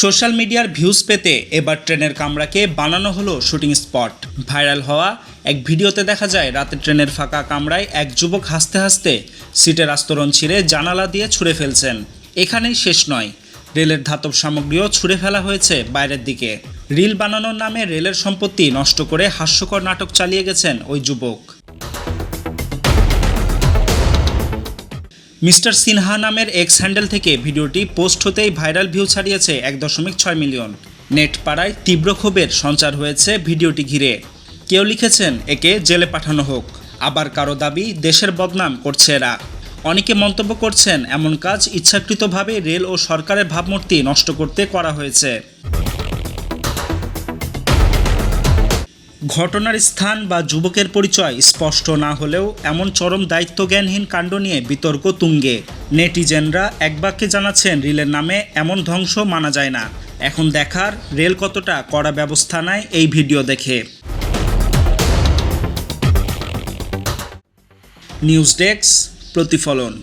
Social মিডিয়ার views পেতে এবার ট্রেনের কামরাকে বানানো হলো শুটিং স্পট। ভাইরাল হওয়া এক ভিডিওতে দেখা যায় রাতে ট্রেনের ফাঁকা কামরায় এক যুবক হাসতে হাসতে সিটের আস্তরণ ছিঁড়ে জানালা দিয়ে ছুঁড়ে ফেলছেন। এখানেই শেষ নয়, রেলের ধাতব সামগ্রীও ছুঁড়ে ফেলা হয়েছে বাইরের দিকে। রিল বানানোর নামে রেলের সম্পত্তি নষ্ট করে হাস্যকর নাটক চালিয়ে গেছেন ওই যুবক। মিস্টার সিনহা নামের এক্স হ্যান্ডেল থেকে ভিডিওটি পোস্ট হতেই ভাইরাল ভিউ ছাড়িয়েছে 1.6 মিলিয়ন। নেট পাড়ায় তীব্র ক্ষোভের সঞ্চার হয়েছে ভিডিওটি ঘিরে। কেউ লিখেছেন একে জেলে পাঠানো হোক, আবার কারো দাবি দেশের বদনাম করছে এরা। অনেকে মন্তব্য করছেন এমন কাজ ইচ্ছাকৃতভাবে রেল ও সরকারের ভাবমূর্তি নষ্ট করতে করা হয়েছে। ঘটনার স্থান বা যুবকের পরিচয় স্পষ্ট না হলেও এমন চরম দায়িত্বজ্ঞানহীন কাণ্ড নিয়ে বিতর্ক তুঙ্গে। নেটিজেনরা এক বাক্যে জানাচ্ছেন রিলের নামে এমন ধ্বংস মানা যায় না। এখন দেখার রেল কতটা কড়া ব্যবস্থা নেয় এই ভিডিও দেখে। নিউজ ডেস্ক, প্রতিফলন।